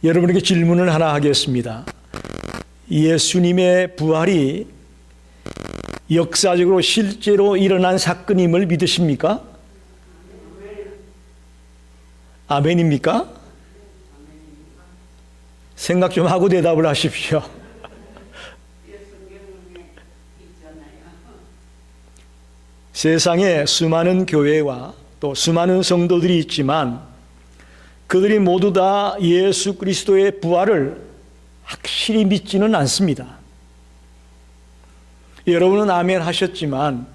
여러분에게 질문을 하나 하겠습니다. 예수님의 부활이 역사적으로 실제로 일어난 사건임을 믿으십니까? 아멘입니까? 생각 좀 하고 대답을 하십시오. 세상에 수많은 교회와 또 수많은 성도들이 있지만 그들이 모두 다 예수 그리스도의 부활을 확실히 믿지는 않습니다. 여러분은 아멘 하셨지만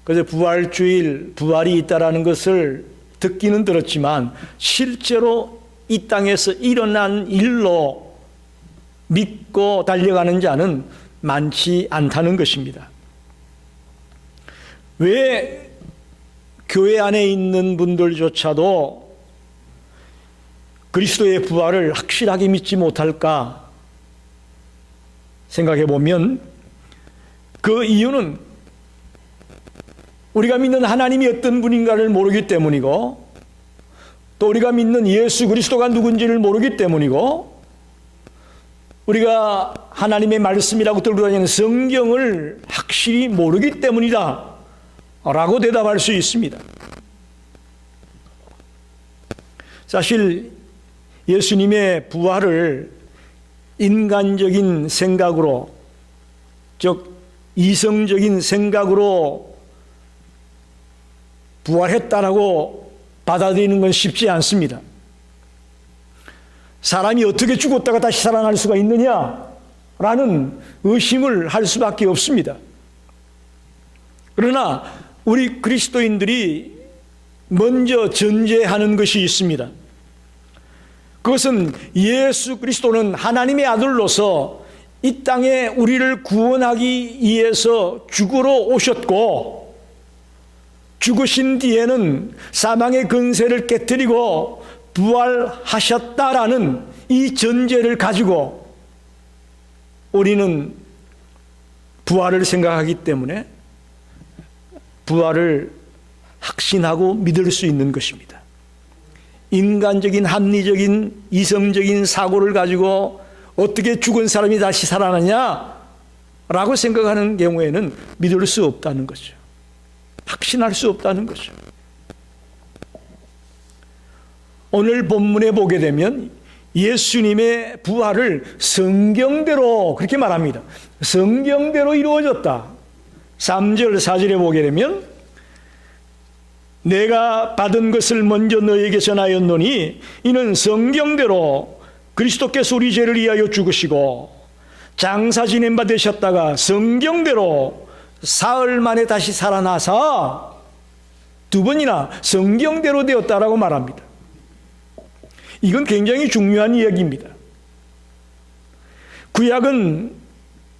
그저 부활주일, 부활이 있다라는 것을 듣기는 들었지만 실제로 이 땅에서 일어난 일로 믿고 달려가는 자는 많지 않다는 것입니다. 왜 교회 안에 있는 분들조차도 그리스도의 부활을 확실하게 믿지 못할까 생각해 보면 그 이유는 우리가 믿는 하나님이 어떤 분인가를 모르기 때문이고 또 우리가 믿는 예수 그리스도가 누군지를 모르기 때문이고 우리가 하나님의 말씀이라고 들고 다니는 성경을 확실히 모르기 때문이다 라고 대답할 수 있습니다. 사실 예수님의 부활을 인간적인 생각으로, 즉 이성적인 생각으로 부활했다라고 받아들이는 건 쉽지 않습니다. 사람이 어떻게 죽었다가 다시 살아날 수가 있느냐라는 의심을 할 수밖에 없습니다. 그러나 우리 그리스도인들이 먼저 전제하는 것이 있습니다. 그것은 예수 그리스도는 하나님의 아들로서 이 땅에 우리를 구원하기 위해서 죽으러 오셨고 죽으신 뒤에는 사망의 근세를 깨뜨리고 부활하셨다라는 이 전제를 가지고 우리는 부활을 생각하기 때문에 부활을 확신하고 믿을 수 있는 것입니다. 인간적인 합리적인 이성적인 사고를 가지고 어떻게 죽은 사람이 다시 살아나냐라고 생각하는 경우에는 믿을 수 없다는 거죠. 확신할 수 없다는 거죠. 오늘 본문에 보게 되면 예수님의 부활을 성경대로 그렇게 말합니다. 성경대로 이루어졌다. 3절 4절에 보게 되면 내가 받은 것을 먼저 너에게 전하였노니 이는 성경대로 그리스도께서 우리 죄를 위하여 죽으시고 장사 지낸 바 되셨다가 성경대로 사흘 만에 다시 살아나사 두 번이나 성경대로 되었다라고 말합니다. 이건 굉장히 중요한 이야기입니다. 구약은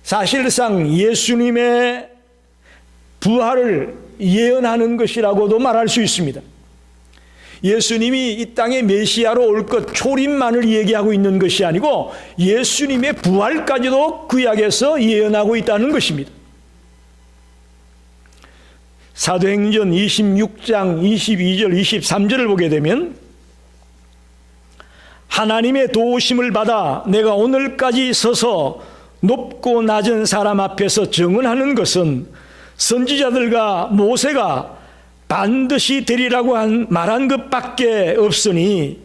사실상 예수님의 부활을 예언하는 것이라고도 말할 수 있습니다. 예수님이 이 땅에 메시아로 올 것 초림만을 얘기하고 있는 것이 아니고 예수님의 부활까지도 구약에서 예언하고 있다는 것입니다. 사도행전 26장 22절 23절을 보게 되면 하나님의 도우심을 받아 내가 오늘까지 서서 높고 낮은 사람 앞에서 증언하는 것은 선지자들과 모세가 반드시 되리라고 말한 것밖에 없으니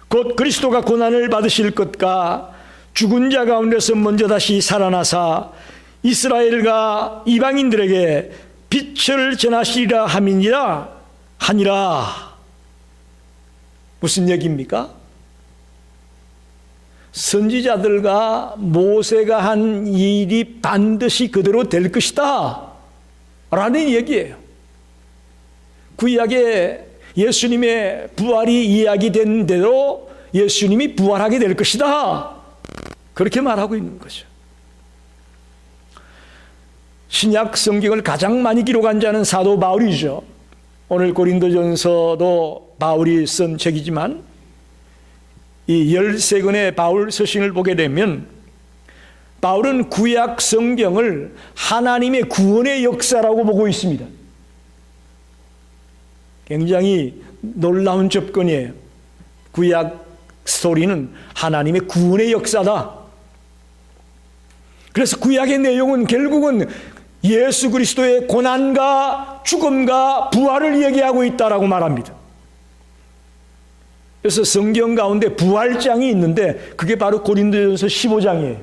곧 그리스도가 고난을 받으실 것과 죽은 자 가운데서 먼저 다시 살아나사 이스라엘과 이방인들에게 빛을 전하시리라 함이니라 하니라. 무슨 얘기입니까? 선지자들과 모세가 한 일이 반드시 그대로 될 것이다 라는 얘기예요. 구약에 예수님의 부활이 이야기된 대로 예수님이 부활하게 될 것이다 그렇게 말하고 있는 거죠. 신약 성경을 가장 많이 기록한 자는 사도 바울이죠. 오늘 고린도전서도 바울이 쓴 책이지만 이 13권의 바울 서신을 보게 되면 바울은 구약 성경을 하나님의 구원의 역사라고 보고 있습니다. 굉장히 놀라운 접근이에요. 구약 스토리는 하나님의 구원의 역사다. 그래서 구약의 내용은 결국은 예수 그리스도의 고난과 죽음과 부활을 얘기하고 있다라고 말합니다. 그래서 성경 가운데 부활장이 있는데 그게 바로 고린도전서 15장이에요.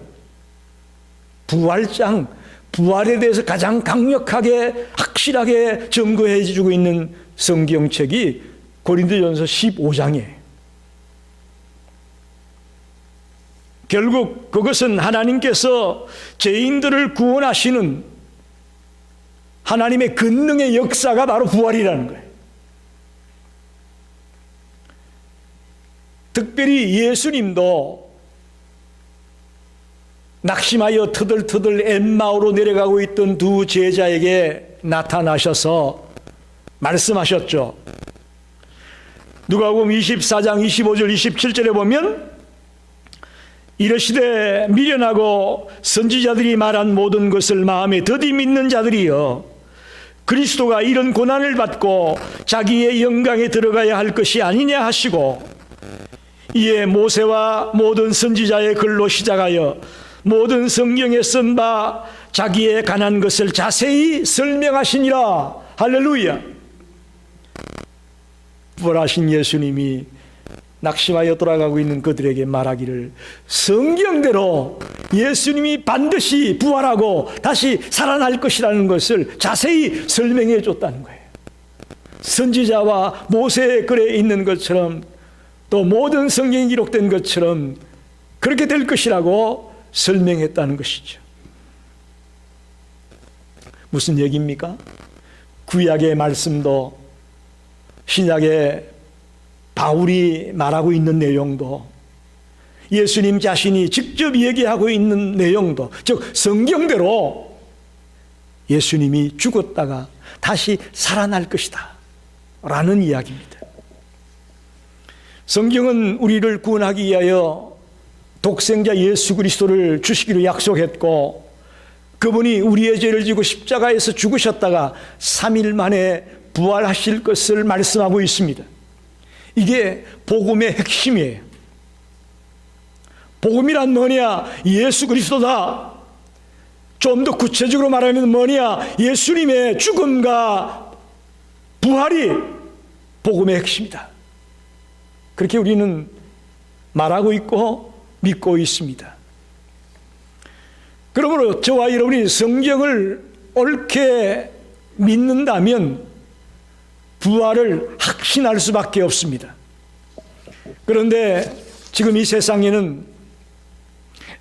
부활장, 부활에 대해서 가장 강력하게 확실하게 증거해 주고 있는 성경책이 고린도전서 15장이에요. 결국 그것은 하나님께서 죄인들을 구원하시는 하나님의 권능의 역사가 바로 부활이라는 거예요. 특별히 예수님도 낙심하여 터덜터덜 엠마오로 내려가고 있던 두 제자에게 나타나셔서 말씀하셨죠. 누가복음 24장 25절 27절에 보면 이르시되 미련하고 선지자들이 말한 모든 것을 마음에 더디 믿는 자들이여 그리스도가 이런 고난을 받고 자기의 영광에 들어가야 할 것이 아니냐 하시고 이에 모세와 모든 선지자의 글로 시작하여 모든 성경에 쓴 바 자기의 관한 것을 자세히 설명하시니라. 할렐루야. 부활하신 예수님이 낙심하여 돌아가고 있는 그들에게 말하기를 성경대로 예수님이 반드시 부활하고 다시 살아날 것이라는 것을 자세히 설명해 줬다는 거예요. 선지자와 모세의 글에 있는 것처럼 또 모든 성경이 기록된 것처럼 그렇게 될 것이라고 설명했다는 것이죠. 무슨 얘기입니까? 구약의 말씀도 신약의 바울이 말하고 있는 내용도 예수님 자신이 직접 얘기하고 있는 내용도 즉 성경대로 예수님이 죽었다가 다시 살아날 것이다 라는 이야기입니다. 성경은 우리를 구원하기 위하여 독생자 예수 그리스도를 주시기로 약속했고 그분이 우리의 죄를 지고 십자가에서 죽으셨다가 3일 만에 부활하실 것을 말씀하고 있습니다. 이게 복음의 핵심이에요. 복음이란 뭐냐? 예수 그리스도다. 좀 더 구체적으로 말하면 뭐냐? 예수님의 죽음과 부활이 복음의 핵심이다. 그렇게 우리는 말하고 있고 믿고 있습니다. 그러므로 저와 여러분이 성경을 옳게 믿는다면 부활을 확신할 수밖에 없습니다. 그런데 지금 이 세상에는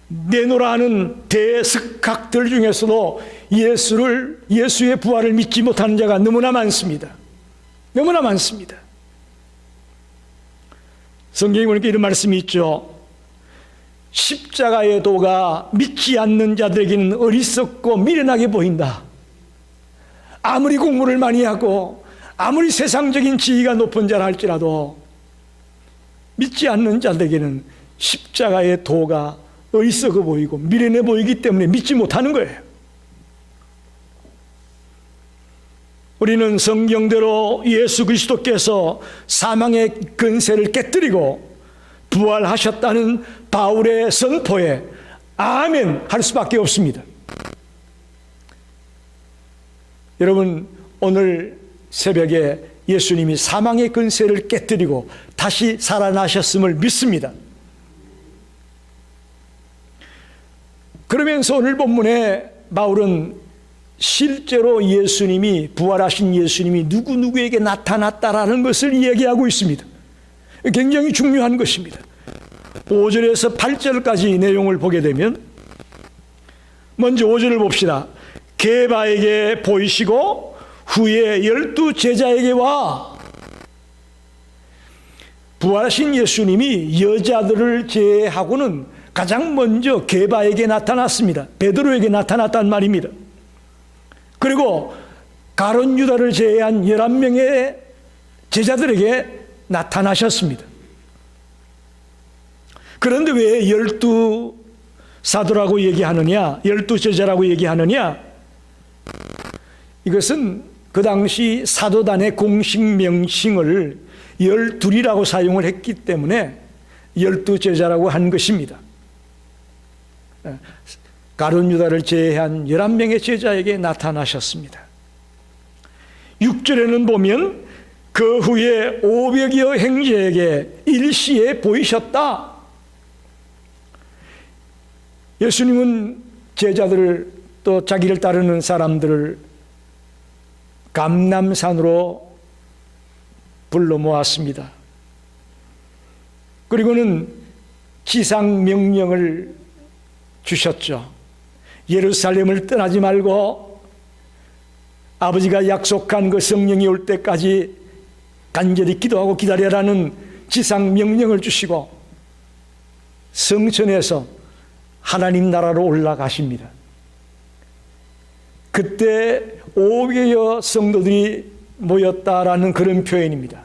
내노라 하는 대석학들 중에서도 예수의 부활을 믿지 못하는 자가 너무나 많습니다. 너무나 많습니다. 성경에 보니까 이런 말씀이 있죠. 십자가의 도가 믿지 않는 자들에게는 어리석고 미련하게 보인다. 아무리 공부를 많이 하고 아무리 세상적인 지위가 높은 자라 할지라도 믿지 않는 자들에게는 십자가의 도가 어리석어 보이고 미련해 보이기 때문에 믿지 못하는 거예요. 우리는 성경대로 예수 그리스도께서 사망의 권세를 깨뜨리고 부활하셨다는 바울의 선포에 아멘 할 수밖에 없습니다. 여러분, 오늘 새벽에 예수님이 사망의 권세를 깨뜨리고 다시 살아나셨음을 믿습니다. 그러면서 오늘 본문에 바울은 실제로 예수님이 부활하신 예수님이 누구누구에게 나타났다라는 것을 이야기하고 있습니다. 굉장히 중요한 것입니다. 5절에서 8절까지 내용을 보게 되면 먼저 5절을 봅시다. 게바에게 보이시고 후에 12 제자에게 와. 부활하신 예수님이 여자들을 제외하고는 가장 먼저 게바에게 나타났습니다. 베드로에게 나타났단 말입니다. 그리고 가룟 유다를 제외한 11명의 제자들에게 나타나셨습니다. 그런데 왜 12 사도라고 얘기하느냐, 12 제자라고 얘기하느냐? 이것은 그 당시 사도단의 공식 명칭을 12이라고 사용을 했기 때문에 열두 제자라고 한 것입니다. 가룟 유다를 제외한 11명의 제자에게 나타나셨습니다. 6절에는 보면 그 후에 500여 형제에게 일시에 보이셨다. 예수님은 제자들을 또 자기를 따르는 사람들을 감람산으로 불러 모았습니다. 그리고는 지상 명령을 주셨죠. 예루살렘을 떠나지 말고 아버지가 약속한 그 성령이 올 때까지 간절히 기도하고 기다려라는 지상 명령을 주시고 성천에서 하나님 나라로 올라가십니다. 그때 500여 성도들이 모였다라는 그런 표현입니다.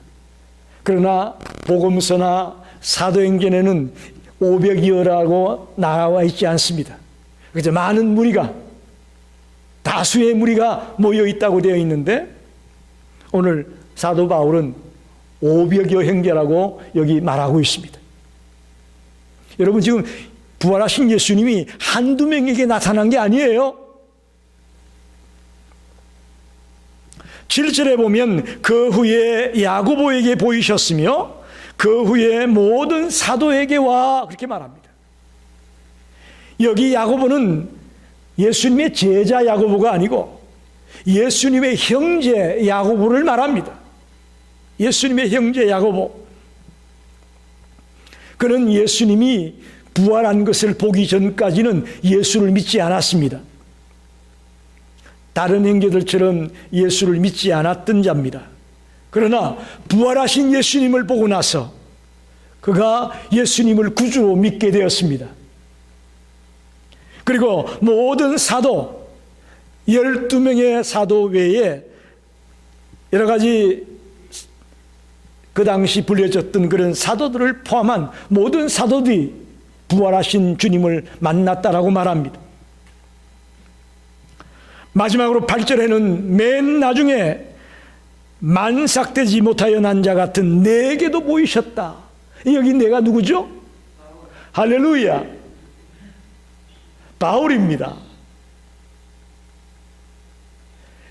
그러나 복음서나 사도행전에는 500여라고 나와 있지 않습니다. 그래서 많은 무리가, 다수의 무리가 모여 있다고 되어 있는데 오늘 사도 바울은 500여 형제라고 여기 말하고 있습니다. 여러분, 지금 부활하신 예수님이 한두 명에게 나타난 게 아니에요. 7절에 보면 그 후에 야고보에게 보이셨으며 그 후에 모든 사도에게 와, 그렇게 말합니다. 여기 야고보는 예수님의 제자 야고보가 아니고 예수님의 형제 야고보를 말합니다. 예수님의 형제 야고보. 그는 예수님이 부활한 것을 보기 전까지는 예수를 믿지 않았습니다. 다른 형제들처럼 예수를 믿지 않았던 자입니다. 그러나 부활하신 예수님을 보고 나서 그가 예수님을 구주로 믿게 되었습니다. 그리고 모든 사도, 12명의 사도 외에 여러 가지 그 당시 불려졌던 그런 사도들을 포함한 모든 사도들이 부활하신 주님을 만났다라고 말합니다. 마지막으로 8절에는 맨 나중에 만삭되지 못하여 난 자 같은 내게도 보이셨다. 여기 내가 누구죠? 할렐루야. 바울입니다.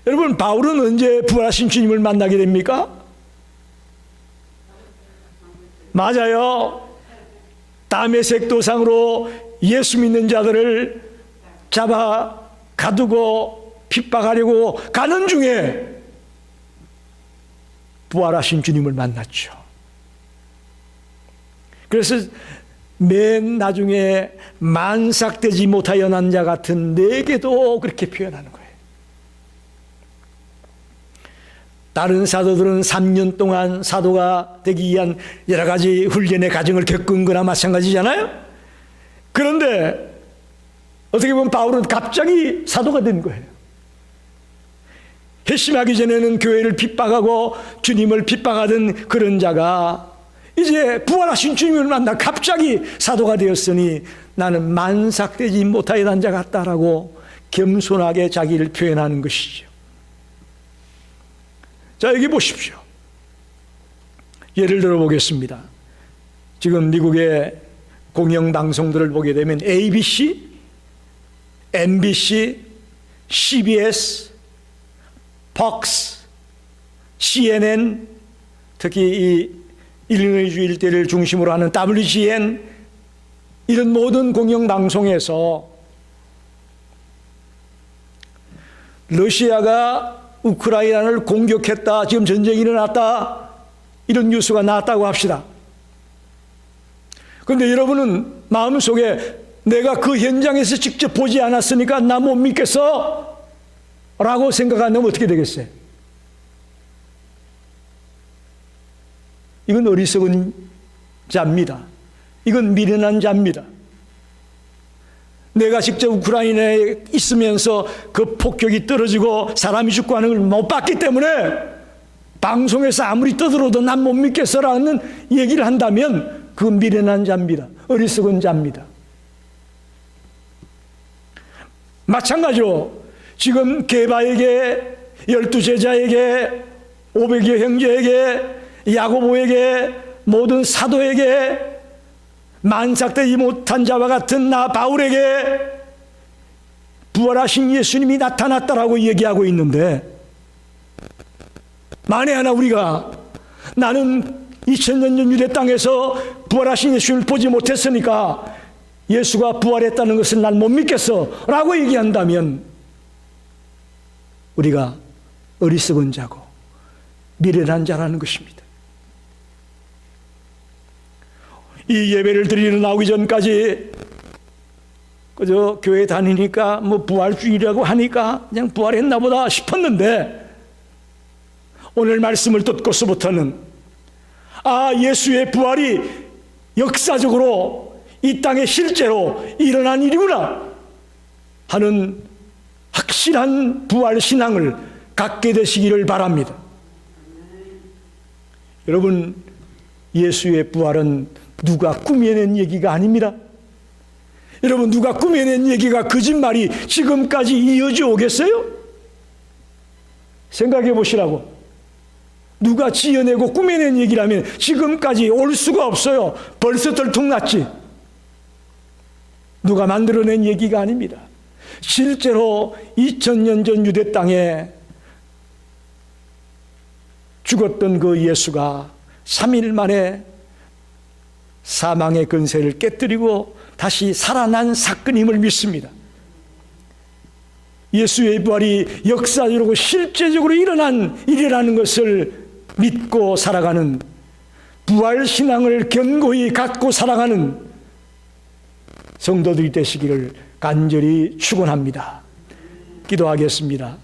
여러분, 바울은 언제 부활하신 주님을 만나게 됩니까? 맞아요. 다메섹 도상으로 예수 믿는 자들을 잡아 가두고 핍박하려고 가는 중에 부활하신 주님을 만났죠. 그래서 맨 나중에 만삭되지 못하여 난 자 같은 내게도 그렇게 표현하는 거예요. 다른 사도들은 3년 동안 사도가 되기 위한 여러 가지 훈련의 과정을 겪은 거나 마찬가지잖아요. 그런데 어떻게 보면 바울은 갑자기 사도가 된 거예요. 회심하기 전에는 교회를 핍박하고 주님을 핍박하던 그런 자가 이제 부활하신 주님을 만나 갑자기 사도가 되었으니 나는 만삭되지 못하여 난 자 같다라고 겸손하게 자기를 표현하는 것이죠. 자, 여기 보십시오. 예를 들어 보겠습니다. 지금 미국의 공영방송들을 보게 되면 ABC, MBC, CBS, 폭스, CNN, 특히 이 일리노이주 일대를 중심으로 하는 WGN, 이런 모든 공영방송에서 러시아가 우크라이나를 공격했다, 지금 전쟁이 일어났다, 이런 뉴스가 나왔다고 합시다. 그런데 여러분은 마음속에 내가 그 현장에서 직접 보지 않았으니까 나 못 믿겠어 라고 생각하면 어떻게 되겠어요? 이건 어리석은 자입니다. 이건 미련한 자입니다. 내가 직접 우크라이나에 있으면서 그 폭격이 떨어지고 사람이 죽고 하는 걸 못 봤기 때문에 방송에서 아무리 떠들어도 난 못 믿겠어라는 얘기를 한다면 그건 미련한 자입니다. 어리석은 자입니다. 마찬가지로 지금 게바에게, 12제자에게, 500여 형제에게, 야고보에게, 모든 사도에게 만삭되지 못한 자와 같은 나 바울에게 부활하신 예수님이 나타났다라고 얘기하고 있는데, 만에 하나 우리가 나는 2000년 전 유대 땅에서 부활하신 예수님을 보지 못했으니까 예수가 부활했다는 것을 난 못 믿겠어 라고 얘기한다면 우리가 어리석은 자고 미련한 자라는 것입니다. 이 예배를 드리러 나오기 전까지 그저 교회 다니니까 뭐 부활주의라고 하니까 그냥 부활했나 보다 싶었는데, 오늘 말씀을 듣고서부터는 예수의 부활이 역사적으로 이 땅에 실제로 일어난 일이구나 하는 확실한 부활 신앙을 갖게 되시기를 바랍니다. 여러분, 예수의 부활은 누가 꾸며낸 얘기가 아닙니다. 여러분, 누가 꾸며낸 얘기가 거짓말이 지금까지 이어져 오겠어요? 생각해 보시라고. 누가 지어내고 꾸며낸 얘기라면 지금까지 올 수가 없어요. 벌써 들통났지. 누가 만들어낸 얘기가 아닙니다. 실제로 2000년 전 유대 땅에 죽었던 그 예수가 3일 만에 사망의 근세를 깨뜨리고 다시 살아난 사건임을 믿습니다. 예수의 부활이 역사적으로 실제적으로 일어난 일이라는 것을 믿고 살아가는, 부활 신앙을 견고히 갖고 살아가는 성도들이 되시기를 간절히 축원합니다. 기도하겠습니다.